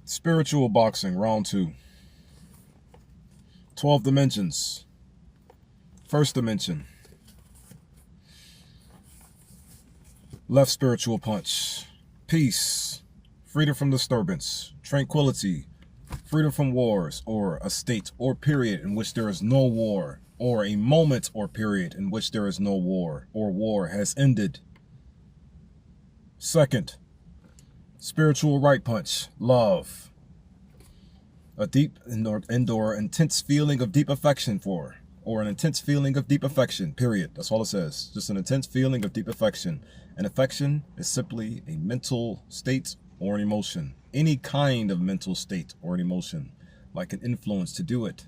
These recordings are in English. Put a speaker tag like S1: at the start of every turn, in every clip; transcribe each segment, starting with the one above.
S1: Spiritual boxing, round 2. 12 dimensions. First dimension. Left spiritual punch. Peace. Freedom from disturbance. Tranquility. Freedom from wars, or a state or period in which there is no war, or a moment or period in which there is no war, or war has ended. Second, spiritual right punch. Love. A deep indoor intense feeling of deep affection for, or an intense feeling of deep affection, period. That's all it says. Just an intense feeling of deep affection. And affection is simply a mental state or an emotion. Any kind of mental state or an emotion, like an influence to do it,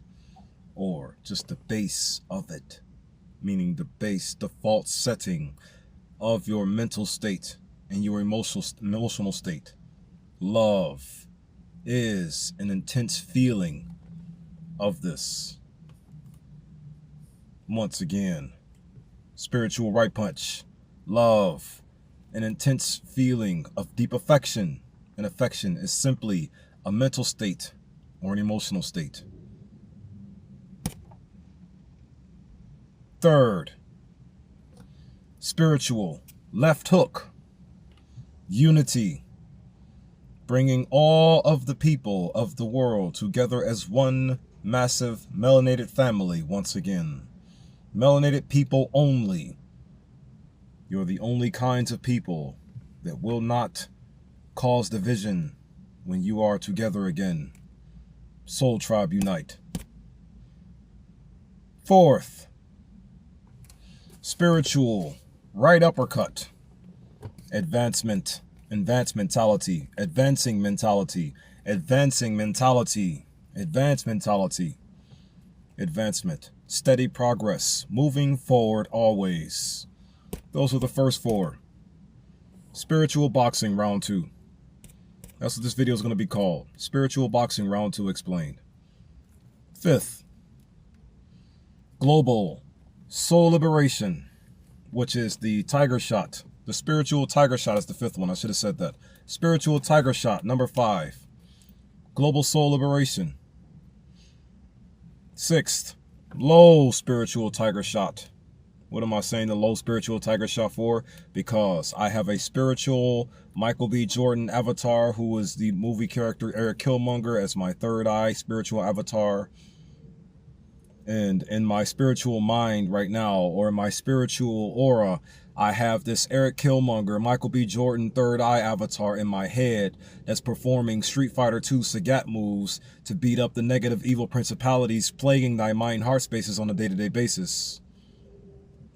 S1: or just the base of it, meaning the base, default setting of your mental state and your emotional state. Love is an intense feeling of this. Once again, spiritual right punch. Love, an intense feeling of deep affection. And affection is simply a mental state or an emotional state. Third, spiritual left hook. Unity, bringing all of the people of the world together as one massive melanated family once again. Melanated people only. You're the only kinds of people that will not cause division when you are together again. Soul Tribe unite. Fourth, spiritual right uppercut. Advancement mentality, advancing mentality, advancing mentality, advanced mentality, advancement, steady progress, moving forward always. Those are the first 4. Spiritual boxing, round 2. That's what this video is going to be called. Spiritual boxing, round 2 explained. 5th, global soul liberation, which is the tiger shot. The spiritual tiger shot is the 5th one. I should have said that. Spiritual tiger shot, number 5. Global soul liberation. 6th, low spiritual tiger shot. What am I saying the low spiritual tiger shot for? Because I have a spiritual Michael B. Jordan avatar who is the movie character Eric Killmonger as my third eye spiritual avatar. And in my spiritual mind right now, or in my spiritual aura, I have this Eric Killmonger, Michael B. Jordan third eye avatar in my head that's performing Street Fighter II Sagat moves to beat up the negative evil principalities plaguing thy mind heart spaces on a day-to-day basis.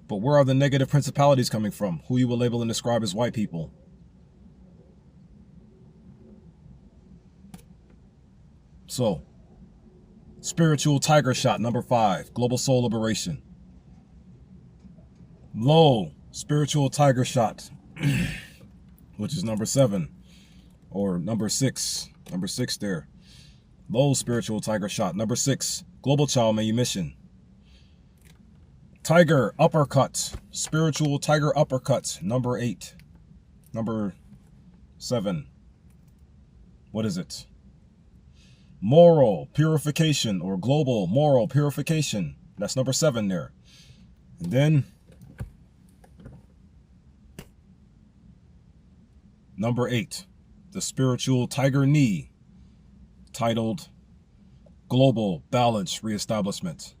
S1: But where are the negative principalities coming from? Who you will label and describe as white people? So, spiritual tiger shot, number 5, global soul liberation. Low spiritual tiger shot, which is number 7, or number 6 there. Low spiritual tiger shot, number 6, global child manumission. Tiger uppercut, spiritual tiger uppercut, number 8. Number 7, what is it? Moral purification, or global moral purification. That's number 7 there. And then number 8, the spiritual tiger knee, titled Global Balance Reestablishment.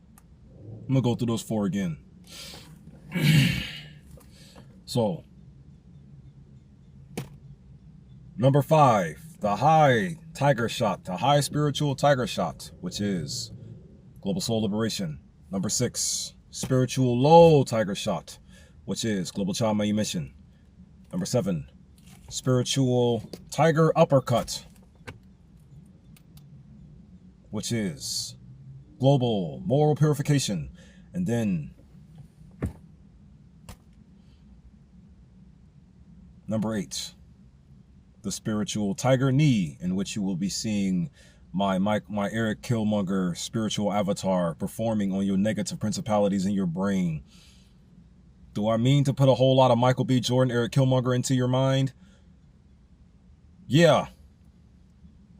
S1: I'm gonna go through those 4 again. So, number 5, the high tiger shot, the high spiritual tiger shot, which is global soul liberation. Number 6, spiritual low tiger shot, which is global child manumission. Number 7, spiritual tiger uppercut, which is global moral purification. And then number 8, the spiritual tiger knee, in which you will be seeing my Eric Killmonger spiritual avatar performing on your negative principalities in your brain. Do I mean to put a whole lot of Michael B. Jordan, Eric Killmonger into your mind? Yeah.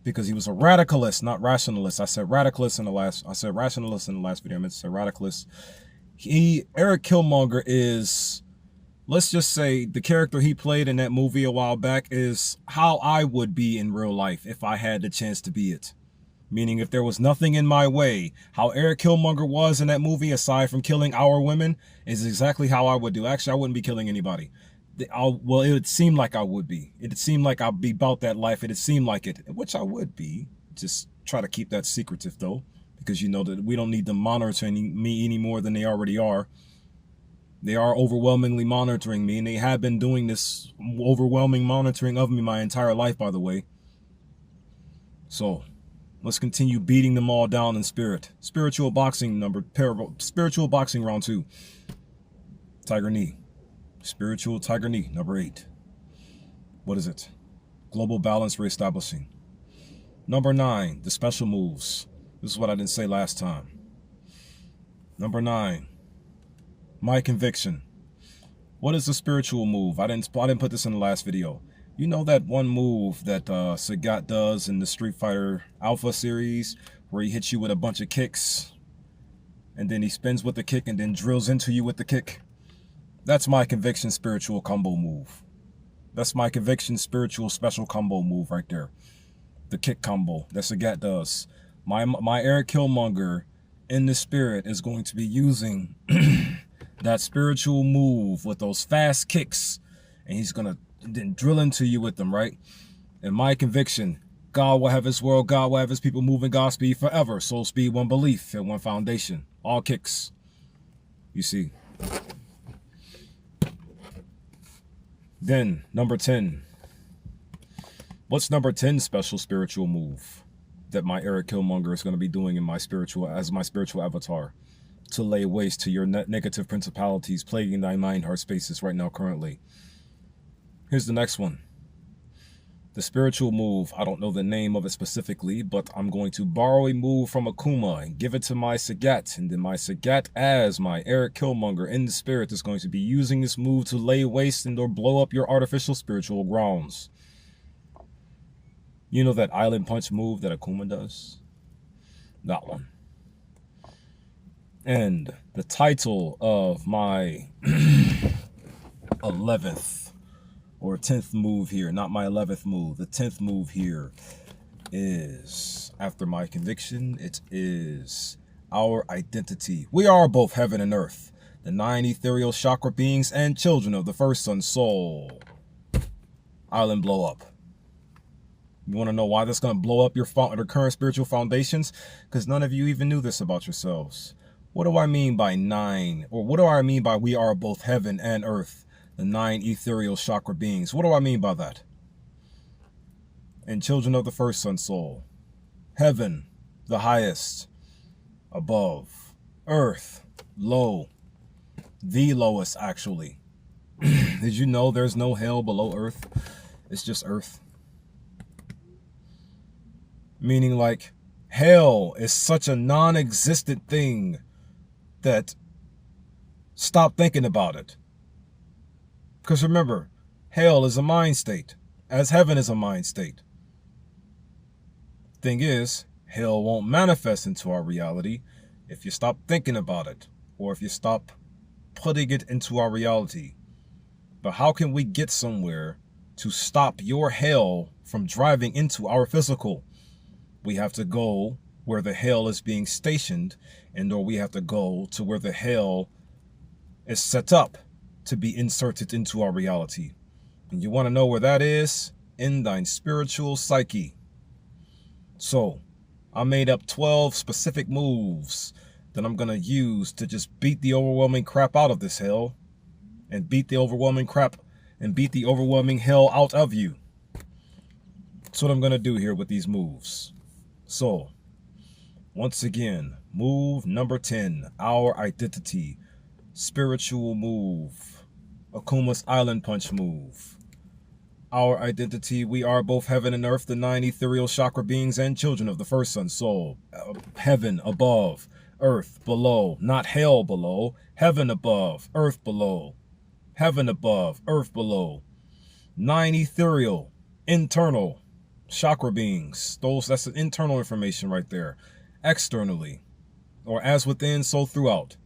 S1: because he was a radicalist, not rationalist. I said radicalist in the last, I said rationalist in the last video. I meant to say radicalist. Eric Killmonger is, let's just say the character he played in that movie a while back is how I would be in real life if I had the chance to be it. Meaning if there was nothing in my way, how Eric Killmonger was in that movie, aside from killing our women, is exactly how I would do. Actually, I wouldn't be killing anybody. Well, it would seem like I would be. It would seem like I'd be about that life. It would seem like it, which I would be. Just try to keep that secretive, though, because you know that we don't need them monitoring me any more than they already are. They are overwhelmingly monitoring me, and they have been doing this overwhelming monitoring of me my entire life, by the way. So let's continue beating them all down in spirit. Spiritual boxing round 2. Tiger knee. Spiritual tiger knee, number 8. What is it? Global balance reestablishing. Number 9, the special moves. This is what I didn't say last time. Number 9, my conviction. What is the spiritual move? I didn't put this in the last video. You know that one move that Saga does in the Street Fighter Alpha series, where he hits you with a bunch of kicks, and then he spins with the kick and then drills into you with the kick? That's my conviction spiritual combo move. That's my conviction spiritual special combo move right there. The kick combo that Saga does. My Eric Killmonger in the spirit is going to be using that spiritual move with those fast kicks, and he's gonna then drill into you with them, right? And my conviction, God will have his world, God will have his people moving God speed forever. Soul speed, one belief and one foundation. All kicks. You see. Then, number 10. What's number 10 special spiritual move that my Eric Killmonger is going to be doing in my spiritual avatar to lay waste to your negative principalities plaguing thy mind, heart spaces right now currently? Here's the next one. The spiritual move, I don't know the name of it specifically, but I'm going to borrow a move from Akuma and give it to my Sagat. And then my Sagat, as my Eric Killmonger in the spirit, is going to be using this move to lay waste and or blow up your artificial spiritual grounds. You know that island punch move that Akuma does? That one. And the title of my 11th or 10th move here, not my 11th move, the 10th move here is, after my conviction, it is our identity. We are both heaven and earth, the 9 ethereal chakra beings and children of the first sun soul. Island blow up. You want to know why that's going to blow up your current spiritual foundations? Because none of you even knew this about yourselves. What do I mean by 9? Or what do I mean by we are both heaven and earth? The 9 ethereal chakra beings. What do I mean by that? And children of the first sun soul. Heaven, the highest. Above. Earth, low. The lowest, actually. Did you know there's no hell below earth? It's just earth. Meaning like hell is such a non-existent thing that stop thinking about it. Because remember, hell is a mind state, as heaven is a mind state. Thing is, hell won't manifest into our reality if you stop thinking about it, or if you stop putting it into our reality. But how can we get somewhere to stop your hell from driving into our physical? We have to go where the hell is being stationed, and or we have to go to where the hell is set up to be inserted into our reality. And you want to know where that is? In thine spiritual psyche. So, I made up 12 specific moves that I'm going to use to just beat the overwhelming crap out of this hell. And beat the overwhelming crap and beat the overwhelming hell out of you. That's what I'm going to do here with these moves. So, once again, move number 10, our identity. Spiritual move. Akuma's island punch move. Our identity, we are both heaven and earth, the 9 ethereal chakra beings and children of the first sun soul. Heaven above, earth below, not hell below. Heaven above, earth below. Heaven above, earth below. 9 ethereal, internal, chakra beings. That's an internal information right there. Externally, or as within, so throughout.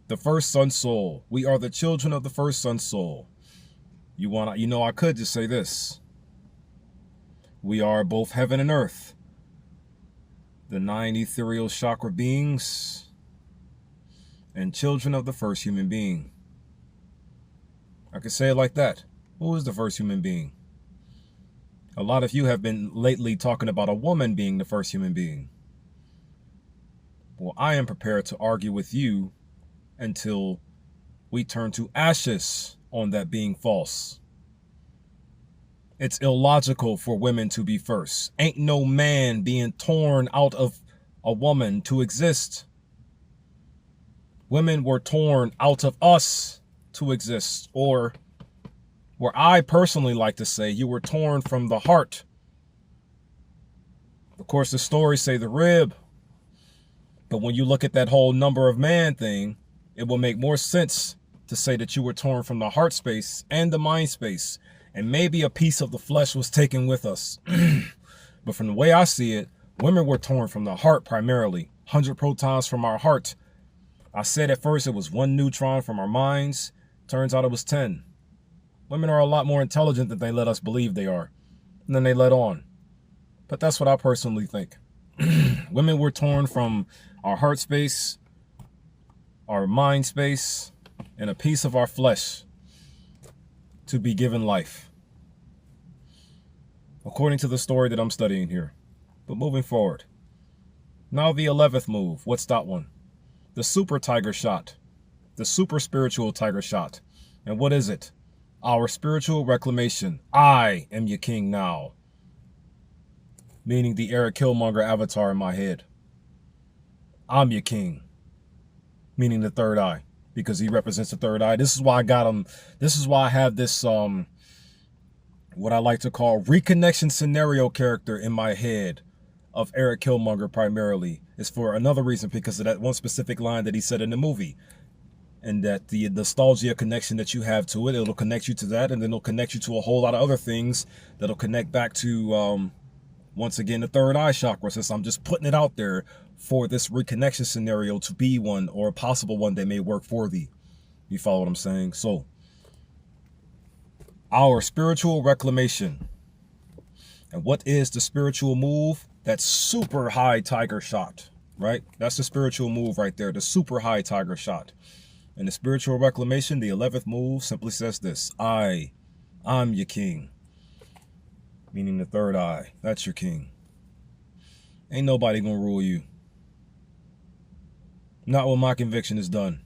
S1: The first sun soul. We are the children of the first sun soul. I could just say this. We are both heaven and earth. The 9 ethereal chakra beings and children of the first human being. I could say it like that. Who is the first human being? A lot of you have been lately talking about a woman being the first human being. Well, I am prepared to argue with you until we turn to ashes on that being false. It's illogical for women to be first. Ain't no man being torn out of a woman to exist. Women were torn out of us to exist, or where I personally like to say, you were torn from the heart. Of course, the stories say the rib, but when you look at that whole number of man thing, it will make more sense to say that you were torn from the heart space and the mind space, and maybe a piece of the flesh was taken with us. But from the way I see it, women were torn from the heart primarily, 100 protons from our heart. I said at first it was 1 neutron from our minds. Turns out it was 10. Women are a lot more intelligent than they let us believe they are, and then they let on. But that's what I personally think. Women were torn from our heart space, our mind space, and a piece of our flesh to be given life, according to the story that I'm studying here. But moving forward. Now the 11th move. What's that one? The super tiger shot. The super spiritual tiger shot. And what is it? Our spiritual reclamation. I am your king now. Meaning the Eric Killmonger avatar in my head. I'm your king. Meaning the third eye. Because he represents the third eye. This is why I got him. This is why I have this, what I like to call reconnection scenario character in my head of Eric Killmonger primarily. Is for another reason, because of that one specific line that he said in the movie. And that the nostalgia connection that you have to it, it'll connect you to that, and then it'll connect you to a whole lot of other things that'll connect back to, once again, the third eye chakra, since I'm just putting it out there for this reconnection scenario to be one, or a possible one that may work for thee. You follow what I'm saying? So, our spiritual reclamation. And what is the spiritual move? That super high tiger shot, right? That's the spiritual move right there, the super high tiger shot. And the spiritual reclamation, the 11th move, simply says this. I'm your king. Meaning the third eye. That's your king. Ain't nobody gonna rule you. Not when my conviction is done.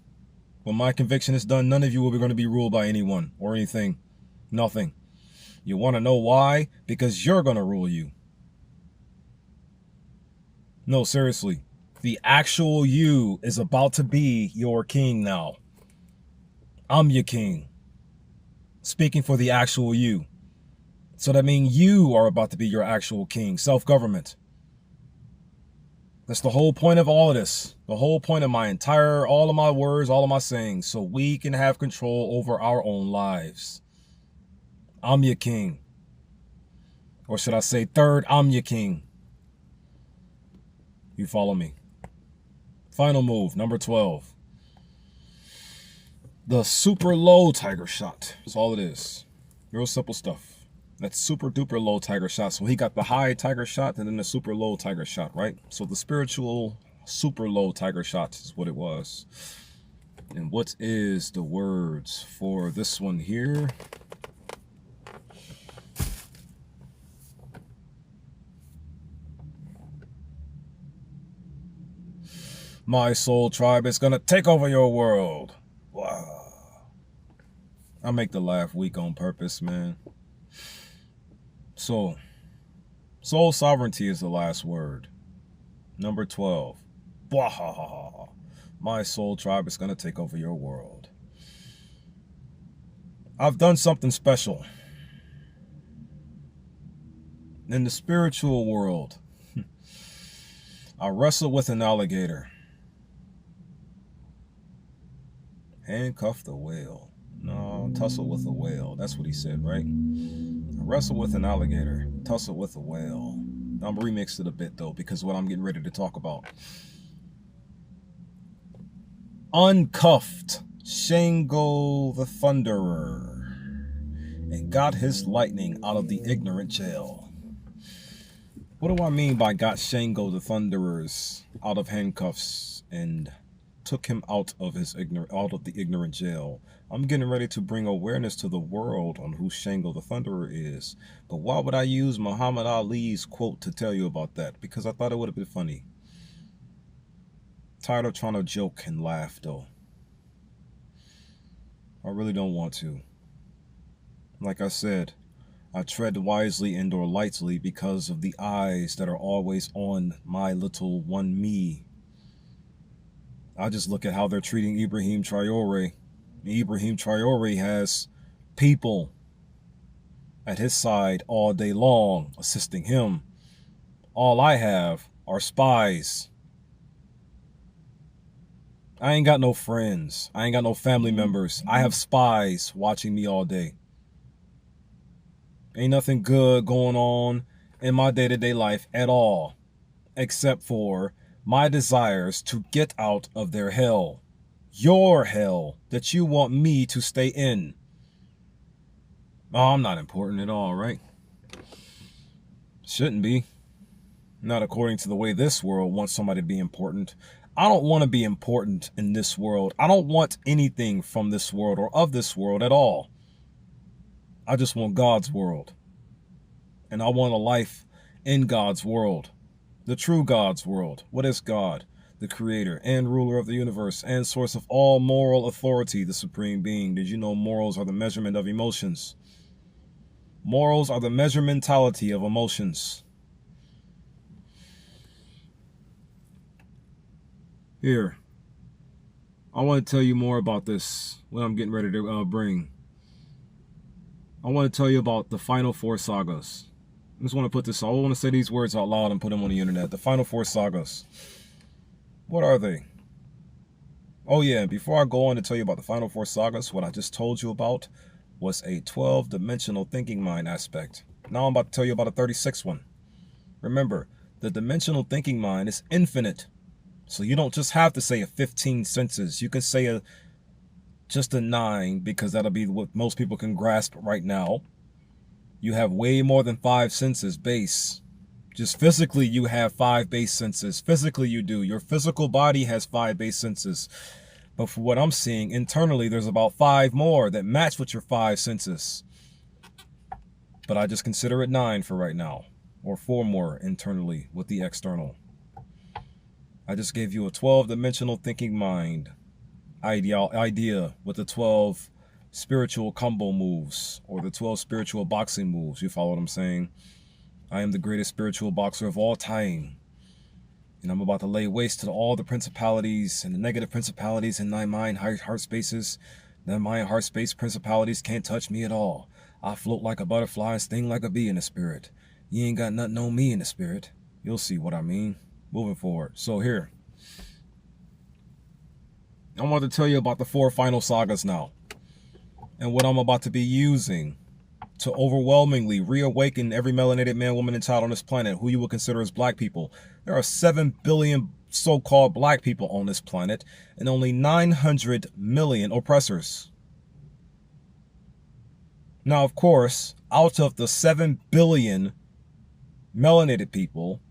S1: When my conviction is done, none of you will be going to be ruled by anyone or anything. Nothing. You want to know why? Because you're going to rule you. No, seriously. The actual you is about to be your king now. I'm your king. Speaking for the actual you. So that means you are about to be your actual king. Self-government. That's the whole point of all of this. The whole point of all of my words, all of my sayings. So we can have control over our own lives. I'm your king. Or should I say third, I'm your king. You follow me? Final move, number 12. The super low tiger shot. That's all it is. Real simple stuff. That's super duper low tiger shot. So he got the high tiger shot and then the super low tiger shot, right? So the spiritual super low tiger shot is what it was. And what is the words for this one here? My soul tribe is gonna take over your world. Wow. I make the laugh weak on purpose, man. So, soul sovereignty is the last word. Number 12. Bwahaha. My soul tribe is gonna take over your world. I've done something special. In the spiritual world, I wrestled with an alligator. Handcuff the whale. No, tussle with a whale. That's what he said, right? I wrestled with an alligator. tussle with a whale. I'm remixed it a bit though, because what I'm getting ready to talk about. Uncuffed Shango the Thunderer and got his lightning out of the ignorant jail. What do I mean by got Shango the Thunderers out of handcuffs and took him out of the ignorant jail? I'm getting ready to bring awareness to the world on who Shango the Thunderer is. But why would I use Muhammad Ali's quote to tell you about that? Because I thought it would have been funny. Tired of trying to joke and laugh though. I really don't want to. Like I said, I tread wisely and or lightly because of the eyes that are always on my little one me. I just look at how they're treating Ibrahim Traore. Ibrahim Traore has people at his side all day long assisting him. All I have are spies. I ain't got no friends. I ain't got no family members. I have spies watching me all day. Ain't nothing good going on in my day-to-day life at all, except for my desires to get out of their hell. Your hell that you want me to stay in. Oh, I'm not important at all, right? Shouldn't be. Not according to the way this world wants somebody to be important. I don't want to be important in this world. I don't want anything from this world or of this world at all. I just want God's world. And I want a life in God's world. The true God's world. What is God? The creator and ruler of the universe and source of all moral authority, the supreme being. Did you know morals are the measurement of emotions? Morals are the measurementality of emotions. Here, I want to tell you more about this, what I'm getting ready to bring. I want to tell you about the final 4 sagas. I just want to put this, I want to say these words out loud and put them on the internet. The final 4 sagas. What are they? Oh yeah, before I go on to tell you about the final 4 sagas, what I just told you about was a 12-dimensional thinking mind aspect. Now I'm about to tell you about a 36th one. Remember, the dimensional thinking mind is infinite. So you don't just have to say a 15 senses. You can say just a 9 because that'll be what most people can grasp right now. You have way more than 5 senses base. Just physically you have 5 base senses. Physically you do. Your physical body has 5 base senses. But for what I'm seeing internally, there's about 5 more that match with your 5 senses. But I just consider it 9 for right now. Or 4 more internally with the external. I just gave you a 12-dimensional thinking mind idea with the 12 spiritual combo moves or the 12 spiritual boxing moves. You follow what I'm saying? I am the greatest spiritual boxer of all time. And I'm about to lay waste to all the principalities and the negative principalities in my mind, heart spaces. The mind, heart space principalities can't touch me at all. I float like a butterfly and sting like a bee in the spirit. You ain't got nothing on me in the spirit. You'll see what I mean. Moving forward. So here, I want to tell you about the 4 final sagas now. And what I'm about to be using to overwhelmingly reawaken every melanated man, woman, and child on this planet who you would consider as black people. There are 7 billion so-called black people on this planet and only 900 million oppressors. Now, of course, out of the 7 billion melanated people,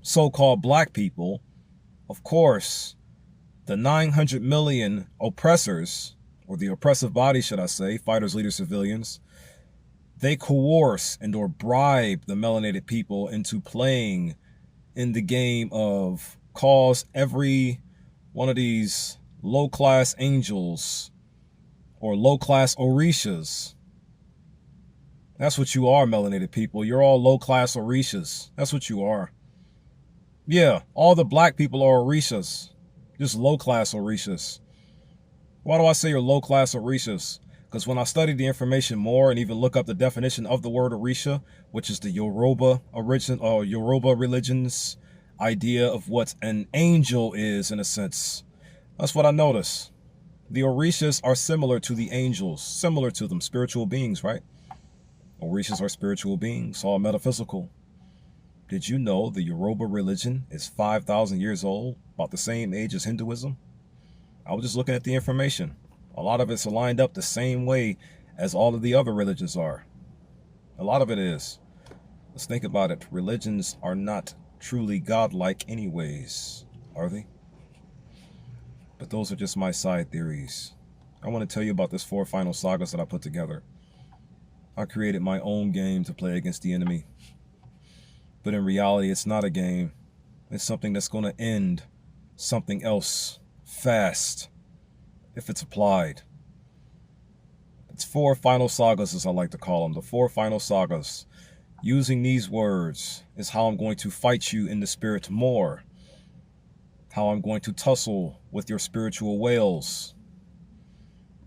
S1: so-called black people, of course, the 900 million oppressors, or the oppressive body, should I say, fighters, leaders, civilians, they coerce and or bribe the melanated people into playing in the game of cause every one of these low-class angels or low-class orishas. That's what you are, melanated people. You're all low-class orishas. That's what you are. Yeah, all the black people are orishas. Just low-class orishas. Why do I say you're low-class orishas? Because when I study the information more and even look up the definition of the word orisha, which is the Yoruba religion's idea of what an angel is in a sense, that's what I notice. The orishas are similar to the angels, similar to them, spiritual beings, right? Orishas are spiritual beings, all metaphysical. Did you know the Yoruba religion is 5,000 years old, about the same age as Hinduism? I was just looking at the information. A lot of it's lined up the same way as all of the other religions are. A lot of it is. Let's think about it. Religions are not truly godlike anyways, are they? But those are just my side theories. I want to tell you about this 4 final sagas that I put together. I created my own game to play against the enemy. But in reality, it's not a game. It's something that's going to end something else fast if it's applied. It's 4 final sagas, as I like to call them. The 4 final sagas. Using these words is how I'm going to fight you in the spirit more. How I'm going to tussle with your spiritual whales.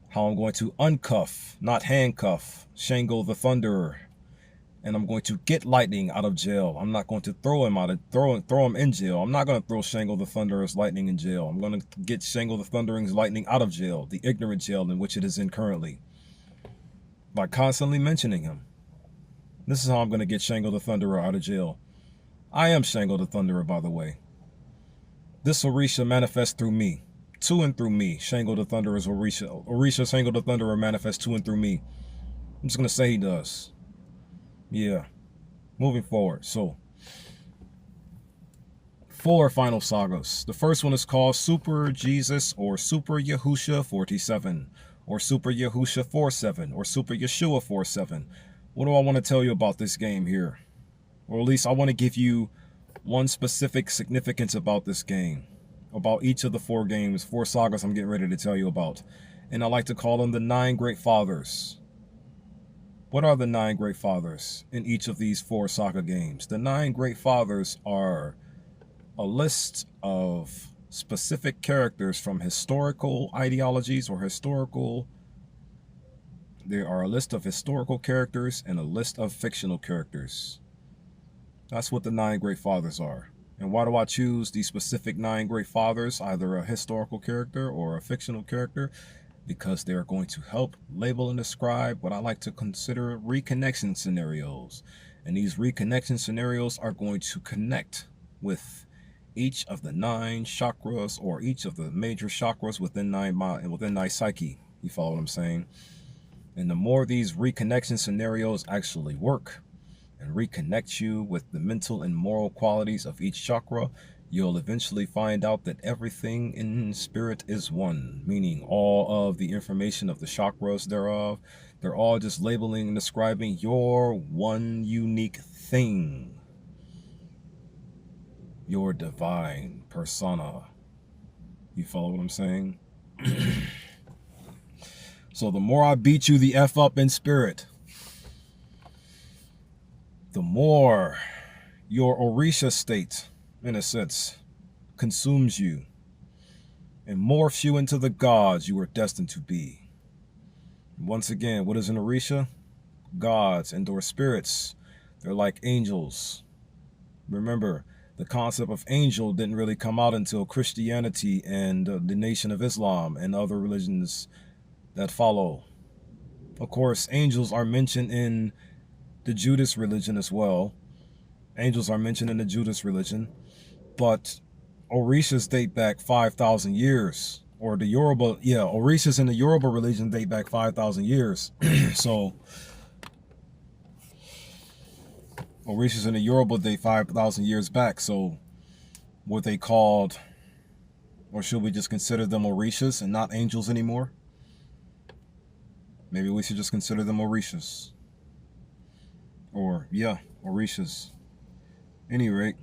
S1: How I'm going to uncuff, not handcuff, Shango the Thunderer. And I'm going to get Lightning out of jail. I'm not going to throw him in jail. I'm not going to throw Shango the Thunderer's Lightning in jail. I'm going to get Shango the Thundering's Lightning out of jail, the ignorant jail in which it is in currently, by constantly mentioning him. This is how I'm going to get Shango the Thunderer out of jail. I am Shango the Thunderer, by the way. This Orisha manifests through me. To and through me. Shango the Thunderer is Orisha. Orisha Shango the Thunderer manifests to and through me. I'm just going to say he does. Yeah. Moving forward. So, 4 final sagas. The first one is called Super Jesus or Super Yahusha 47. Or Super Yahusha 47. Or Super Yeshua 47. What do I want to tell you about this game here? Or at least I want to give you one specific significance about this game. About each of the 4 games, 4 sagas I'm getting ready to tell you about. And I like to call them the 9 Great Fathers. What are the 9 Great Fathers in each of these 4 saga games? The 9 Great Fathers are a list of specific characters from historical ideologies or historical. There are a list of historical characters and a list of fictional characters. That's what the 9 Great Fathers are. And why do I choose these specific 9 Great Fathers, either a historical character or a fictional character? Because they are going to help label and describe what I like to consider reconnection scenarios. And these reconnection scenarios are going to connect with each of the 9 chakras or each of the major chakras within thy psyche. You follow what I'm saying? And the more these reconnection scenarios actually work and reconnect you with the mental and moral qualities of each chakra, you'll eventually find out that everything in spirit is one, meaning all of the information of the chakras thereof, they're all just labeling and describing your one unique thing, your divine persona. You follow what I'm saying? So the more I beat you the F up in spirit, the more your Orisha state, in a sense, consumes you and morphs you into the gods you are destined to be. Once again, what is an Orisha? Gods and/or spirits. They're like angels. Remember, the concept of angel didn't really come out until Christianity and the Nation of Islam and other religions that follow. Of course, angels are mentioned in the Judas religion as well. Angels are mentioned in the Judas religion, but Orishas date back 5,000 years. Or the Yoruba, Orishas in the Yoruba religion date back 5,000 years. So, Orishas in the Yoruba date 5,000 years back. So, were they called, or should we just consider them Orishas and not angels anymore? Maybe we should just consider them Orishas. Or, Orishas. Any rate,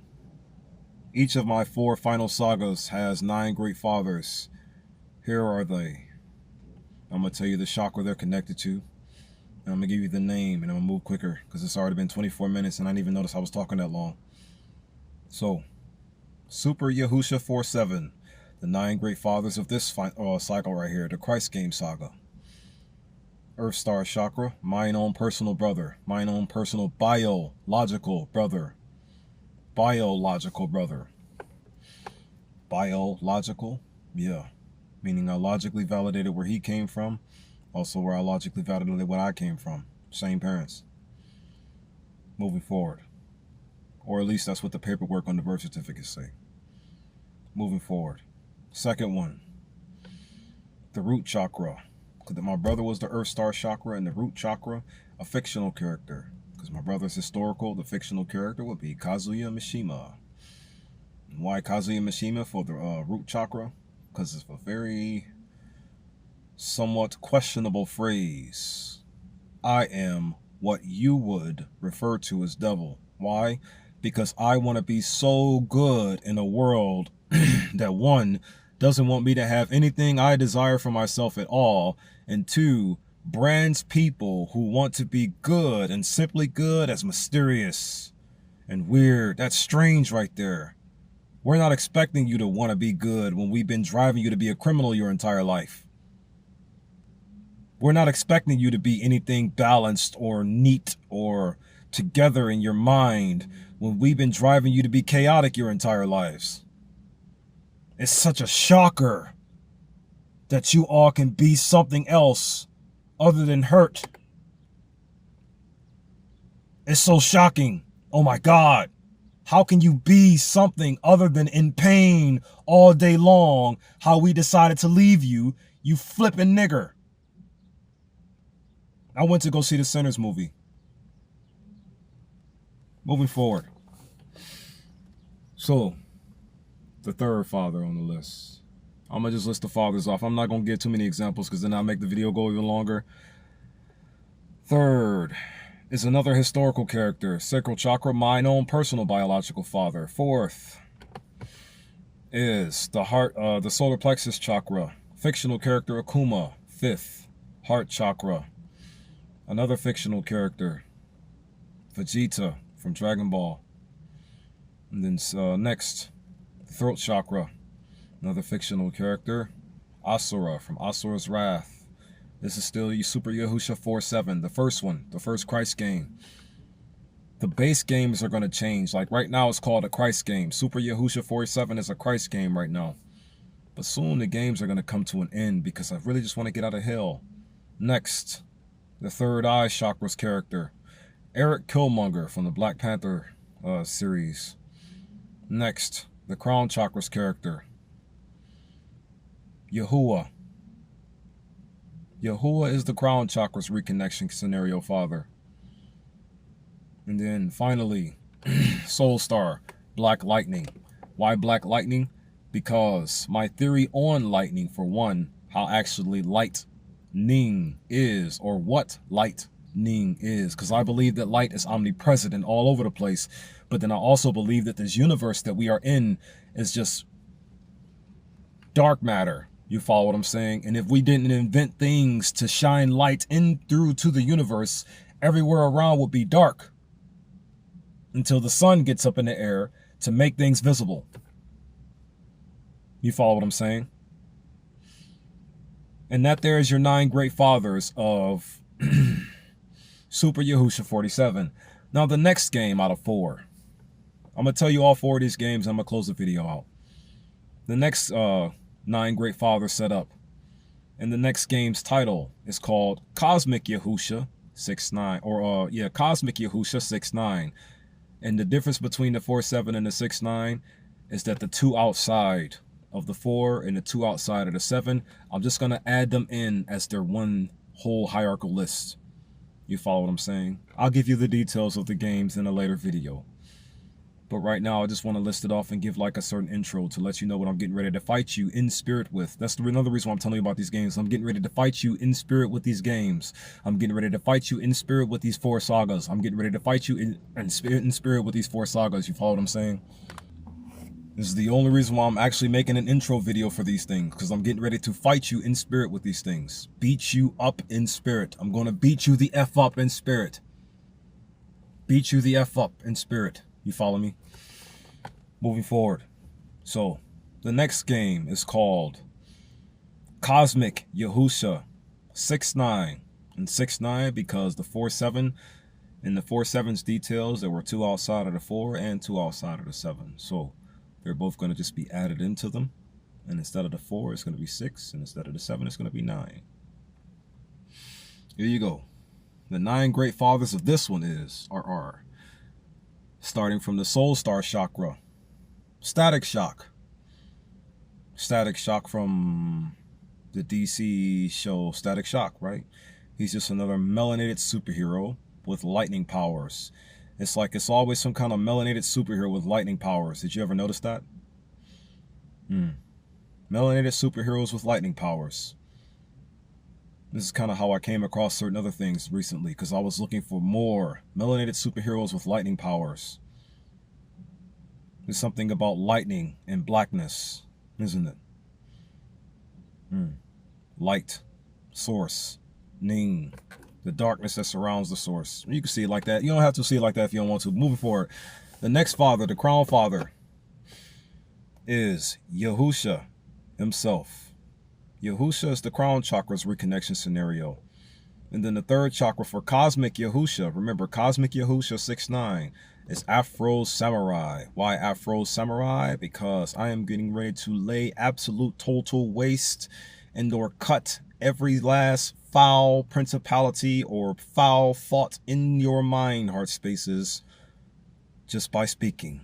S1: each of my 4 final sagas has 9 Great Fathers. Here are they. I'm going to tell you the chakra they're connected to. And I'm going to give you the name, and I'm going to move quicker because it's already been 24 minutes and I didn't even notice I was talking that long. So, Super Yahusha 47, the 9 Great Fathers of this cycle right here, the Christ Game Saga. Earth Star Chakra, mine own personal brother, mine own personal biological brother. Biological brother. Biological? Yeah. Meaning I logically validated where he came from. Also where I logically validated where I came from. Same parents. moving forward. Or at least that's what the paperwork on the birth certificate say. Moving forward. Second one, the root chakra. Because my brother was the Earth Star chakra, and the root chakra, a fictional character. Because my brother's historical, the fictional character would be Kazuya Mishima. And why Kazuya Mishima for the root chakra? Because it's a very somewhat questionable phrase. I am what you would refer to as devil. Why? Because I want to be so good in a world that one, doesn't want me to have anything I desire for myself at all, and two, brands people who want to be good and simply good as mysterious and weird. That's strange right there. We're not expecting you to want to be good when we've been driving you to be a criminal your entire life. We're not expecting you to be anything balanced or neat or together in your mind when we've been driving you to be chaotic your entire lives. It's such a shocker that you all can be something else other than hurt. It's so shocking. Oh my God. How can you be something other than in pain all day long? How we decided to leave you, you flipping nigger. I went to go see the Sinners movie. Moving forward. So, the third father on the list. I'm going to just list the fathers off. I'm not going to get too many examples because then I'll make the video go even longer. Third is another historical character, sacral chakra, my own personal biological father. Fourth is the heart, the solar plexus chakra, fictional character Akuma. Fifth, heart chakra, another fictional character, Vegeta from Dragon Ball. And then next, throat chakra, another fictional character, Asura from Asura's Wrath. This is still Super Yahusha 4-7, the first one, the first Christ game. The base games are going to change. Like right now it's called a Christ game. Super Yahusha 4-7 is a Christ game right now. But soon the games are going to come to an end because I really just want to get out of hell. Next, the third eye chakra's character, Eric Killmonger from the Black Panther series. Next, the crown chakra's character, Yahuwah. Yahuwah is the crown chakra's reconnection scenario father. And then finally, Soul Star, Black Lightning. Why Black Lightning? Because my theory on lightning, for one, how actually lightning is, or what lightning is. Because I believe that light is omnipresent and all over the place. But then I also believe that this universe that we are in is just dark matter. You follow what I'm saying? And if we didn't invent things to shine light in through to the universe, everywhere around would be dark until the sun gets up in the air to make things visible. You follow what I'm saying? And that there is your 9 great fathers of Super Yahusha 47. Now the next game out of 4. I'm going to tell you all 4 of these games. I'm going to close the video out. The next 9 great fathers set up. And the next game's title is called Cosmic Yahusha 6-9. Or Cosmic Yahusha 6-9. And the difference between the 4-7 and the 6-9 is that the 2 outside of the 4 and the 2 outside of the 7, I'm just going to add them in as their one whole hierarchical list. You follow what I'm saying? I'll give you the details of the games in a later video. But right now, I just want to list it off and give like a certain intro to let you know what I'm getting ready to fight you in spirit with. That's another reason why I'm telling you about these games. I'm getting ready to fight you in spirit with these games. I'm getting ready to fight you in spirit with these 4 sagas. I'm getting ready to fight you in spirit with these 4 sagas. You follow what I'm saying? This is the only reason why I'm actually making an intro video for these things, because I'm getting ready to fight you in spirit with these things. Beat you up in spirit. I'm going to beat you the F up in spirit. Beat you the F up in spirit. You follow me? Moving forward. So, the next game is called Cosmic Yahusha 6-9. And 6-9 because the 4-7, in the 4-7's details, there were 2 outside of the 4 and 2 outside of the 7. So, they're both going to just be added into them. And instead of the 4, it's going to be 6. And instead of the 7, it's going to be 9. Here you go. The 9 great fathers of this one are starting from the soul star chakra. Static Shock. Static Shock from the DC show Static Shock, right? He's just another melanated superhero with lightning powers. It's like it's always some kind of melanated superhero with lightning powers. Did you ever notice that? Melanated superheroes with lightning powers. This is kind of how I came across certain other things recently, because I was looking for more melanated superheroes with lightning powers. There's something about lightning and blackness, isn't it? Light, source, Ning, the darkness that surrounds the source. You can see it like that. You don't have to see it like that if you don't want to. Moving forward, the next father, the crown father, is Yahusha himself. Yahusha is the crown chakra's reconnection scenario. And then the third chakra for cosmic Yahusha, remember cosmic Yahusha 6'9", is Afro Samurai. Why Afro Samurai? Because I am getting ready to lay absolute total waste and or cut every last foul principality or foul thought in your mind, heart spaces, just by speaking.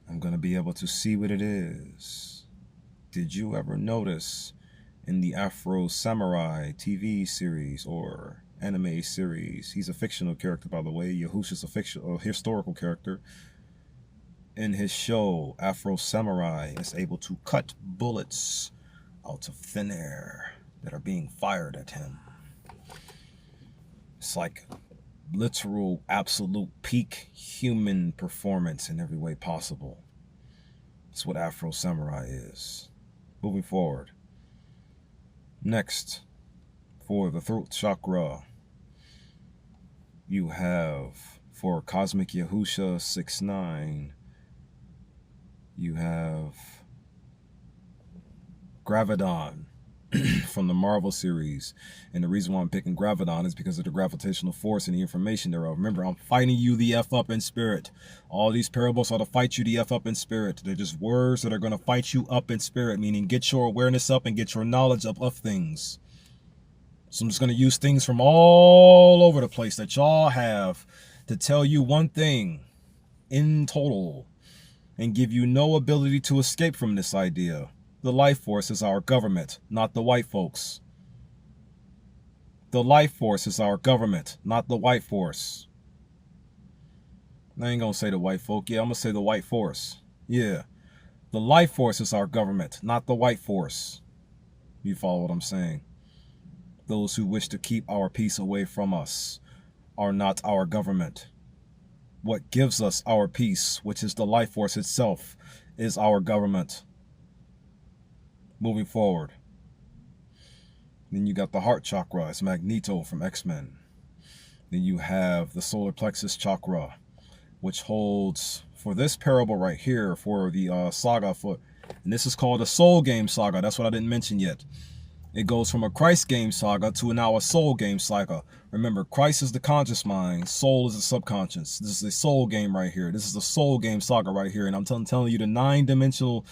S1: I'm going to be able to see what it is. Did you ever notice in the Afro Samurai TV series or anime series, he's a fictional character, by the way, Yahusha's a historical character. In his show, Afro Samurai is able to cut bullets out of thin air that are being fired at him. It's like literal, absolute peak human performance in every way possible. That's what Afro Samurai is. Moving forward. Next, for the throat chakra, you have, for Cosmic Yahusha 6'9", you have Gravidon from the Marvel series. And the reason why I'm picking Gravidon is because of the gravitational force and the information thereof. Remember, I'm fighting you the F up in spirit. All these parables are to fight you the F up in spirit. They're just words that are going to fight you up in spirit, meaning get your awareness up and get your knowledge up of things. So I'm just going to use things from all over the place that y'all have to tell you one thing in total and give you no ability to escape from this idea. The life force is our government, not the white folks. The life force is our government, not the white force. I ain't gonna say the white folk. Yeah, I'm gonna say the white force. Yeah. The life force is our government, not the white force. You follow what I'm saying? Those who wish to keep our peace away from us are not our government. What gives us our peace, which is the life force itself, is our government. Moving forward. Then you got the heart chakra. It's Magneto from X-Men. Then you have the solar plexus chakra, which holds, for this parable right here, for the saga, and this is called a soul game saga. That's what I didn't mention yet. It goes from a Christ game saga to now a soul game saga. Remember, Christ is the conscious mind, soul is the subconscious. This is a soul game right here. This is a soul game saga right here. And I'm telling you the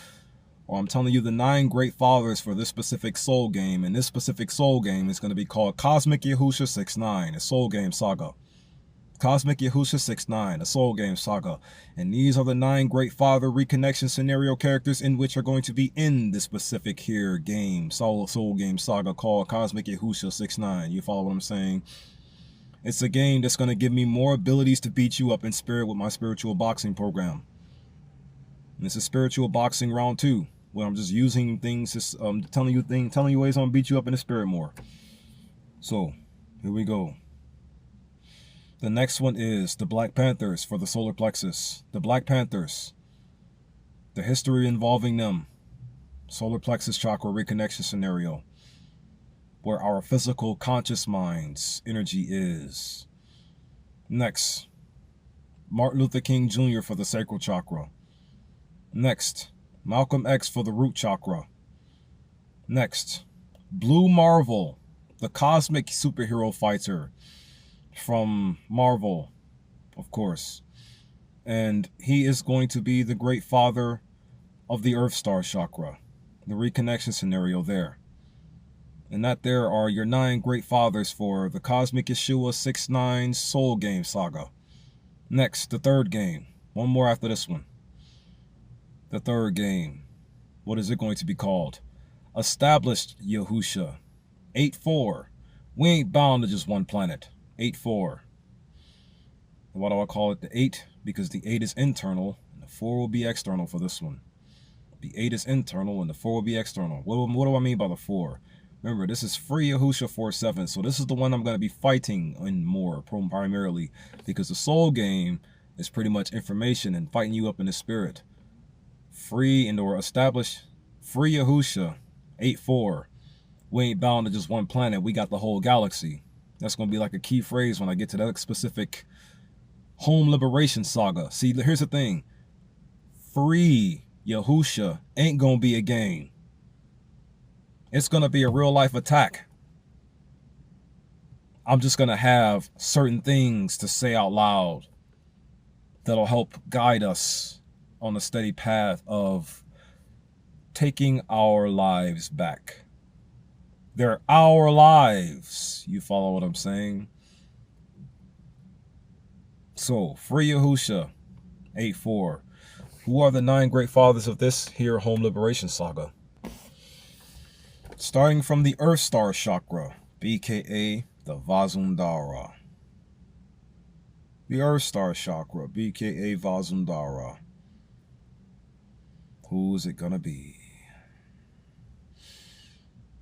S1: I'm telling you the 9 great fathers for this specific soul game. And this specific soul game is going to be called Cosmic Yahusha 6'9", a soul game saga. Cosmic Yahusha 6'9", a soul game saga. And these are the 9 great father reconnection scenario characters in which are going to be in this specific here game, soul game saga called Cosmic Yahusha 6'9". You follow what I'm saying? It's a game that's going to give me more abilities to beat you up in spirit with my spiritual boxing program. And it's a spiritual boxing round 2. Where I'm just using things, just telling you ways I'm gonna beat you up in the spirit more. So, here we go. The next one is the Black Panthers for the solar plexus. The Black Panthers. The history involving them. Solar plexus chakra reconnection scenario. Where our physical conscious mind's energy is. Next. Martin Luther King Jr. for the sacral chakra. Next. Malcolm X for the root chakra. Next, Blue Marvel, the cosmic superhero fighter from Marvel, of course. And he is going to be the great father of the Earth Star chakra, the reconnection scenario there. And that there are your 9 great fathers for the Cosmic Yeshua 6-9 Soul Game Saga. Next, the third game. One more after this one. The third game. What is it going to be called? Established Yahusha. 8-4. We ain't bound to just one planet. 8-4. Why do I call it the 8? Because the 8 is internal, and the 4 will be external for this one. The 8 is internal, and the 4 will be external. What do I mean by the 4? Remember, this is Free Yahusha 4-7, so this is the one I'm going to be fighting in more, primarily, because the soul game is pretty much information and fighting you up in the spirit. Free and/or established Free Yahusha 8-4. We ain't bound to just one planet. We got the whole galaxy. That's going to be like a key phrase when I get to that specific home liberation saga. See, here's the thing. Free Yahusha ain't going to be a game. It's going to be a real life attack. I'm just going to have certain things to say out loud that'll help guide us on a steady path of taking our lives back. They're our lives. You follow what I'm saying? So, Free Yahusha 8-4. Who are the 9 great fathers of this here home liberation saga? Starting from the Earth Star Chakra, BKA the Vazundara. The Earth Star Chakra, BKA Vazundara. Who is it gonna be?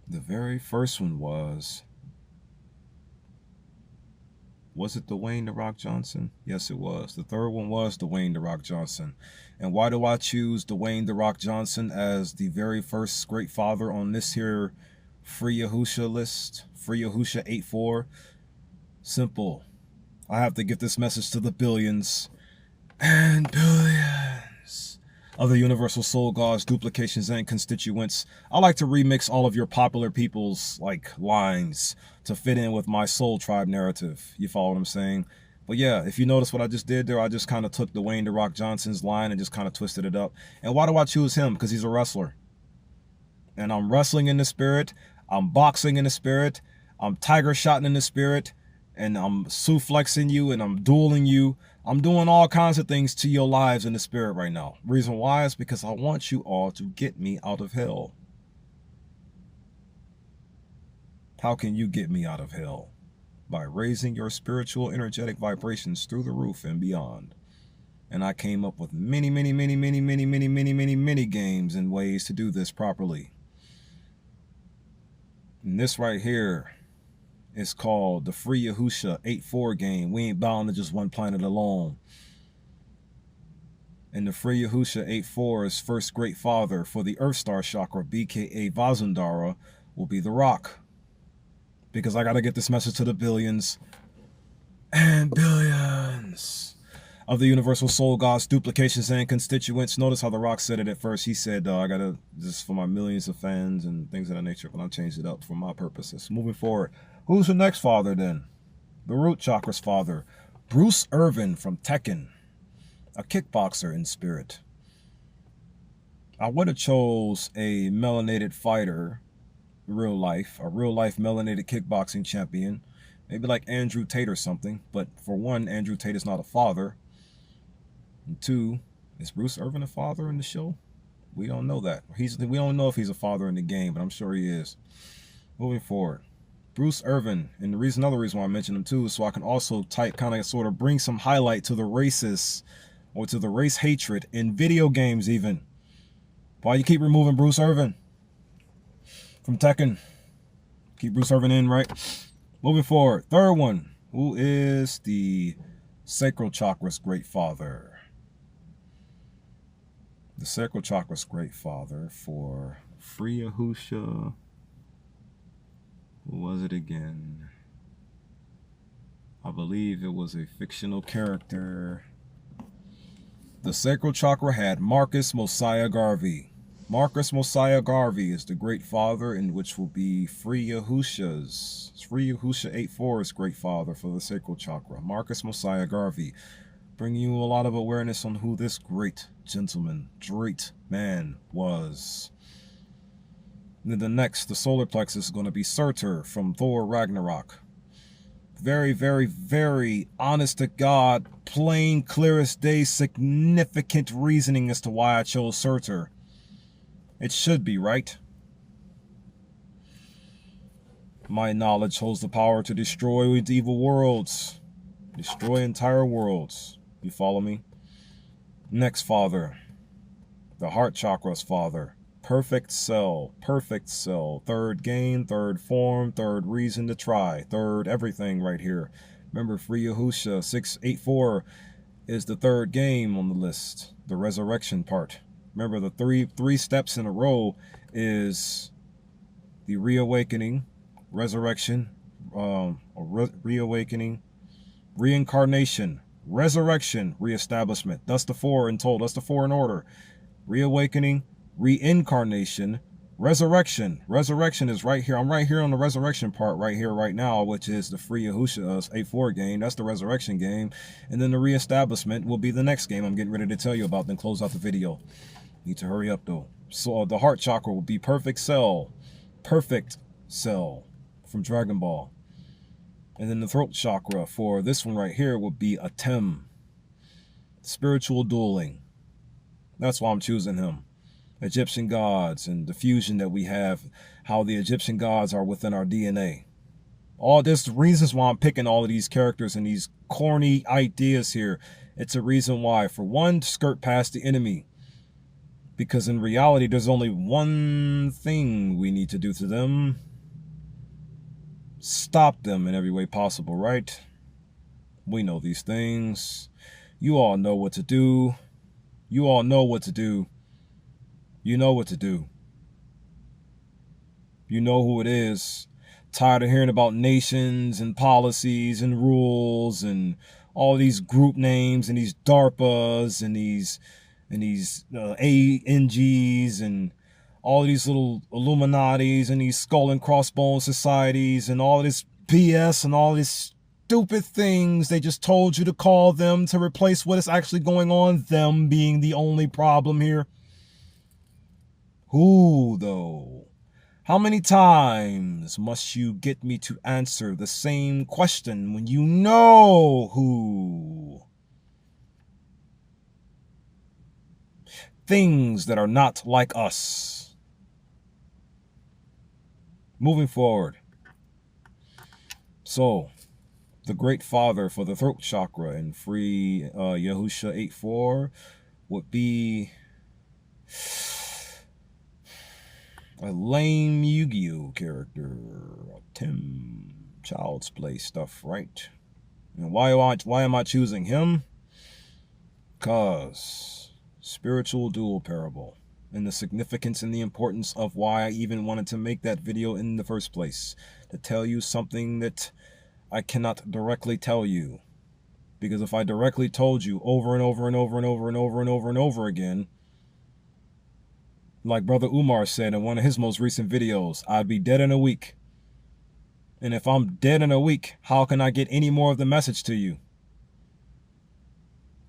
S1: The very first one was it Dwayne "The Rock" Johnson? Yes, it was. The third one was Dwayne "The Rock" Johnson. And why do I choose Dwayne "The Rock" Johnson as the very first great father on this here Free Yahusha list? Free Yahusha 8-4. Simple. I have to get this message to the billions and billions of the universal soul gods, duplications, and constituents. I like to remix all of your popular people's lines to fit in with my soul tribe narrative. You follow what I'm saying? But yeah, if you notice what I just did there, I just kind of took Dwayne "The Rock" Johnson's line and just kind of twisted it up. And why do I choose him? Because he's a wrestler. And I'm wrestling in the spirit. I'm boxing in the spirit. I'm tiger shotting in the spirit. And I'm suplexing you and I'm dueling you. I'm doing all kinds of things to your lives in the spirit right now. Reason why is because I want you all to get me out of hell. How can you get me out of hell? By raising your spiritual energetic vibrations through the roof and beyond. And I came up with many games and ways to do this properly. And this right here is called the Free Yahusha 8-4 game. We ain't bound to just one planet alone. And the Free Yahusha 8-4's first great father for the Earth Star Chakra, BKA Vazundara, will be The Rock. Because I got to get this message to the billions and billions of the universal soul gods, duplications, and constituents. Notice how The Rock said it at first. He said, I got to, this is for my millions of fans and things of that nature, but I changed it up for my purposes. Moving forward, who's the next father then? The root chakra's father, Bruce Irvin from Tekken, a kickboxer in spirit. I would have chose a melanated fighter, a real life melanated kickboxing champion, maybe like Andrew Tate or something. But for one, Andrew Tate is not a father. And two, is Bruce Irvin a father in the show? We don't know that. We don't know if he's a father in the game, but I'm sure he is. Moving forward, Bruce Irvin, and another reason why I mentioned him too is so I can also sort of bring some highlight to the racists or to the race hatred in video games even. Why you keep removing Bruce Irvin from Tekken? Keep Bruce Irvin in, right? Moving forward, third one, who is the sacral chakra's great father? The sacral chakra's great father for Free Yahusha. Who was it again? I believe it was a fictional character. The sacral chakra had Marcus Mosiah Garvey. Marcus Mosiah Garvey is the great father, in which will be Free Yahusha's. Free Yahusha 8-4's great father for the sacral chakra. Marcus Mosiah Garvey. Bringing you a lot of awareness on who this great gentleman, great man was. And then the next, the solar plexus, is going to be Surtur from Thor Ragnarok. Very, very, very honest to God, plain, clearest day, significant reasoning as to why I chose Surtur. It should be, right? My knowledge holds the power to destroy evil worlds. Destroy entire worlds. You follow me? Next father. The heart chakra's father. Perfect cell. Perfect cell. Third game, third form, third reason to try. Third everything right here. Remember, Free Yahusha 684 is the third game on the list. The resurrection part. Remember, the three steps in a row is the reawakening, resurrection, reawakening, reincarnation, resurrection, reestablishment. That's the four in total. That's the four in order. Reawakening, reincarnation, resurrection. Resurrection is right here. I'm right here on the resurrection part right here, right now, which is the Free Yahusha 8-4 game. That's the resurrection game. And then the reestablishment will be the next game I'm getting ready to tell you about, then close out the video. Need to hurry up though. So the heart chakra will be perfect cell. Perfect cell from Dragon Ball. And then the throat chakra for this one right here would be Atem. Spiritual dueling. That's why I'm choosing him. Egyptian gods and the fusion that we have, how the Egyptian gods are within our DNA. All this reasons why I'm picking all of these characters and these corny ideas here. It's a reason why. For one, to skirt past the enemy. Because in reality, there's only one thing we need to do to them. Stop them in every way possible, right? We know these things. You all know what to do. You all know what to do. You know what to do. You know who it is. Tired of hearing about nations and policies and rules and all these group names and these DARPAs and these ANGs and all these little Illuminatis and these skull and crossbone societies and all this BS and all these stupid things they just told you to call them to replace what is actually going on, them being the only problem here. Who, though? How many times must you get me to answer the same question when you know who? Things that are not like us. Moving forward. So, the great father for the throat chakra and Free Yahusha 8-4 would be a lame Yu-Gi-Oh character. Tim Child's Play stuff, right? And why am I choosing him? Because spiritual dual parable, and the significance and the importance of why I even wanted to make that video in the first place, to tell you something that I cannot directly tell you, because if I directly told you over and over and over and over and over and over and over again, like Brother Umar said in one of his most recent videos, I'd be dead in a week. And if I'm dead in a week, how can I get any more of the message to you?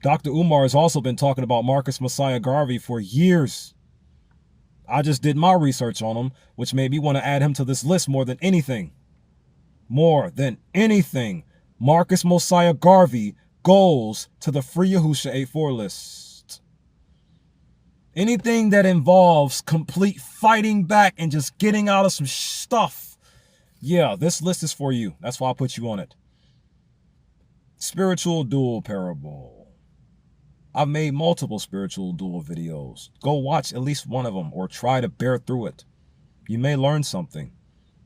S1: Dr. Umar has also been talking about Marcus Messiah Garvey for years. I just did my research on him, which made me want to add him to this list more than anything. More than anything, Marcus Messiah Garvey goes to the Free Yahusha 8-4 list. Anything that involves complete fighting back and just getting out of some stuff. Yeah, this list is for you. That's why I put you on it. Spiritual dual parable. I've made multiple spiritual dual videos. Go watch at least one of them or try to bear through it. You may learn something.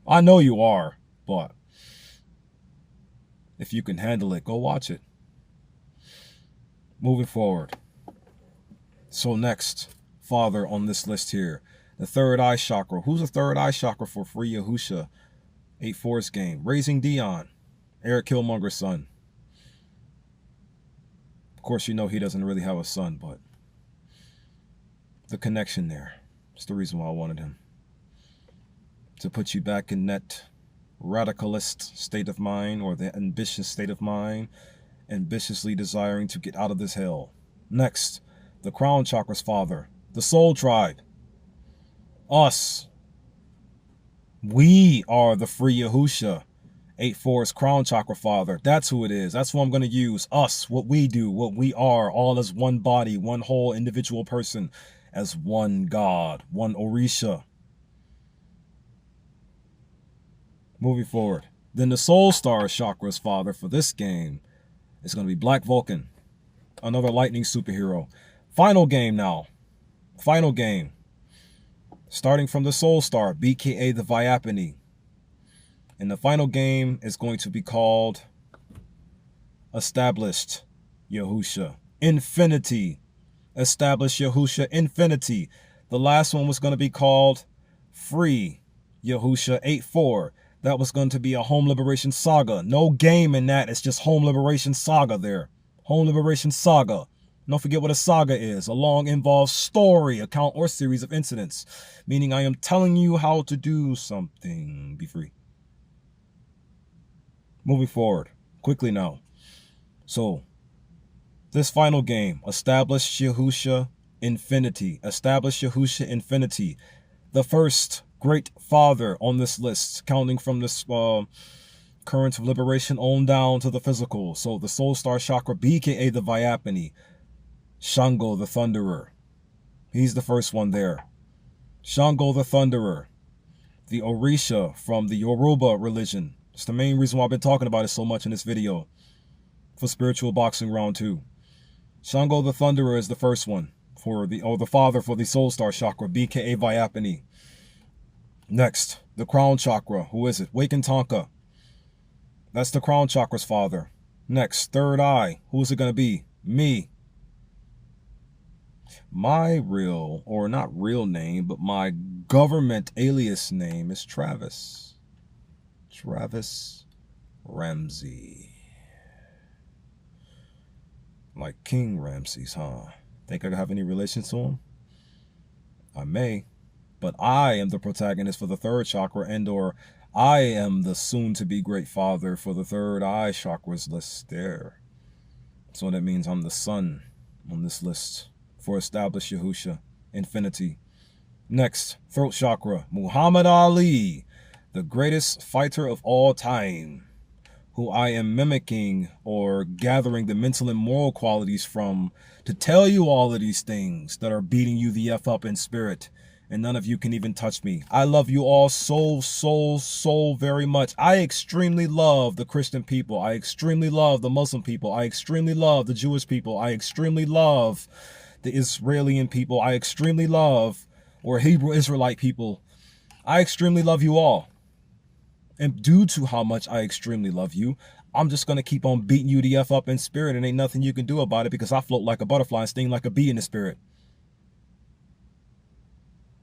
S1: I know you are, but if you can handle it, go watch it. Moving forward. So next, father on this list here, the third eye chakra. Who's the third eye chakra for Free Yahusha 8-4's game? Raising Dion, Eric Killmonger's son. Of course, you know he doesn't really have a son, but the connection there is the reason why I wanted him. To put you back in that radicalist state of mind, or the ambitious state of mind, ambitiously desiring to get out of this hell. Next, the crown chakra's father, the soul tribe. Us. We are the free Yahusha. 8-4 is crown chakra father. That's who it is. That's who I'm going to use. Us, what we do, what we are, all as one body, one whole individual person, as one God, one Orisha. Moving forward. Then the soul star chakra's father for this game is going to be Black Vulcan, another lightning superhero. Final game now. Final game. Starting from the soul star, BKA the Vyapani. And the final game is going to be called Established Yahusha. Infinity. Established Yahusha Infinity. The last one was going to be called Free Yahusha 8-4. That was going to be a home liberation saga. No game in that. It's just home liberation saga there. Home liberation saga. Don't forget what a saga is. A long involved story, account, or series of incidents. Meaning I am telling you how to do something. Be free. Moving forward, quickly now. So, this final game, Established Yahusha Infinity. Established Yahusha Infinity. The first great father on this list, counting from this current of liberation on down to the physical. So, the Soul Star Chakra, BKA the Vyapani. Shango the Thunderer. He's the first one there. Shango the Thunderer. The Orisha from the Yoruba religion. It's the main reason why I've been talking about it so much in this video for Spiritual Boxing Round 2. Shango the Thunderer is the first one for the father for the Soul Star Chakra, BKA Vyapani. Next, the Crown Chakra. Who is it? Waken Tonka. That's the Crown Chakra's father. Next, Third Eye. Who is it going to be? Me. My real, or not real name, but my government alias name is Travis. Travis Ramsey. Like King Ramses, huh? Think I have any relation to him? I may, but I am the protagonist for the third chakra, and or I am the soon-to-be great father for the third eye chakra's list there. So that means I'm the son on this list for Established Yahusha Infinity. Next, throat chakra, Muhammad Ali, the greatest fighter of all time, who I am mimicking or gathering the mental and moral qualities from to tell you all of these things that are beating you the F up in spirit, and none of you can even touch me. I love you all so very much. I extremely love the Christian people. I extremely love the Muslim people. I extremely love the Jewish people. I extremely love the Israeli people. I extremely love, or Hebrew Israelite people. I extremely love you all. And due to how much I extremely love you, I'm just going to keep on beating you the F up in spirit, and ain't nothing you can do about it because I float like a butterfly and sting like a bee in the spirit.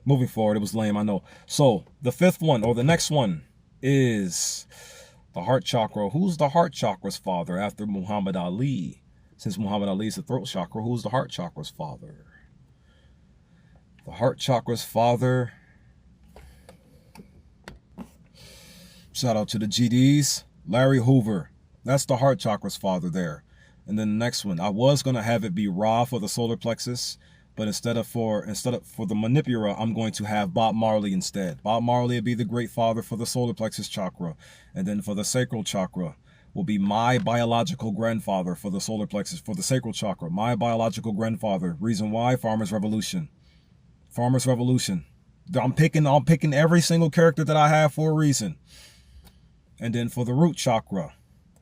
S1: Moving forward, it was lame, I know. So, the fifth one, or the next one, is the heart chakra. Who's the heart chakra's father after Muhammad Ali? Since Muhammad Ali is the throat chakra, who's the heart chakra's father? The heart chakra's father... Shout out to the GDs. Larry Hoover. That's the heart chakra's father there. And then the next one, I was going to have it be Ra for the solar plexus, but instead of for the manipura, I'm going to have Bob Marley instead. Bob Marley would be the great father for the solar plexus chakra. And then for the sacral chakra will be my biological grandfather for the solar plexus, for the sacral chakra. My biological grandfather. Reason why? Farmer's Revolution. Farmer's Revolution. I'm picking every single character that I have for a reason. And then for the root chakra,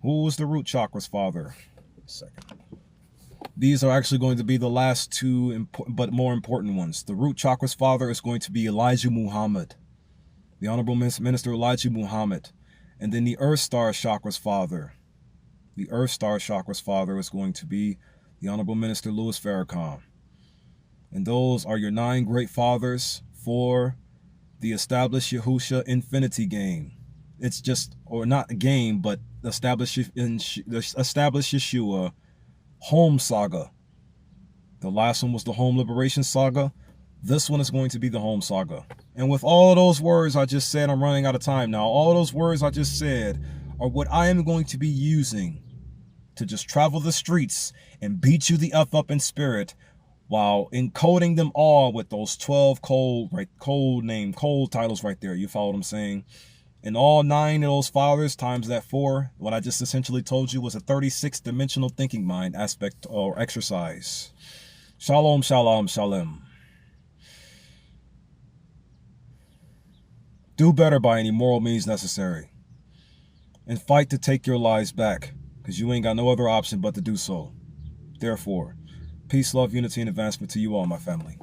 S1: who is the root chakra's father? A second. These are actually going to be the last two, but more important ones. The root chakra's father is going to be Elijah Muhammad, the Honorable Minister Elijah Muhammad. And then the Earth Star chakra's father. The Earth Star chakra's father is going to be the Honorable Minister Louis Farrakhan. And those are your 9 great fathers for the Established Yahusha Infinity game. It's just, or not a game, but Established Yeshua Home Saga. The last one was the Home Liberation Saga. This one is going to be the Home Saga. And with all of those words I just said, I'm running out of time now. All those words I just said are what I am going to be using to just travel the streets and beat you the F up in spirit while encoding them all with those 12 code titles right there. You follow what I'm saying? And all 9 of those fathers times that 4, what I just essentially told you was a 36-dimensional thinking mind aspect or exercise. Shalom, shalom, shalom. Do better by any moral means necessary. And fight to take your lives back, because you ain't got no other option but to do so. Therefore, peace, love, unity, and advancement to you all, my family.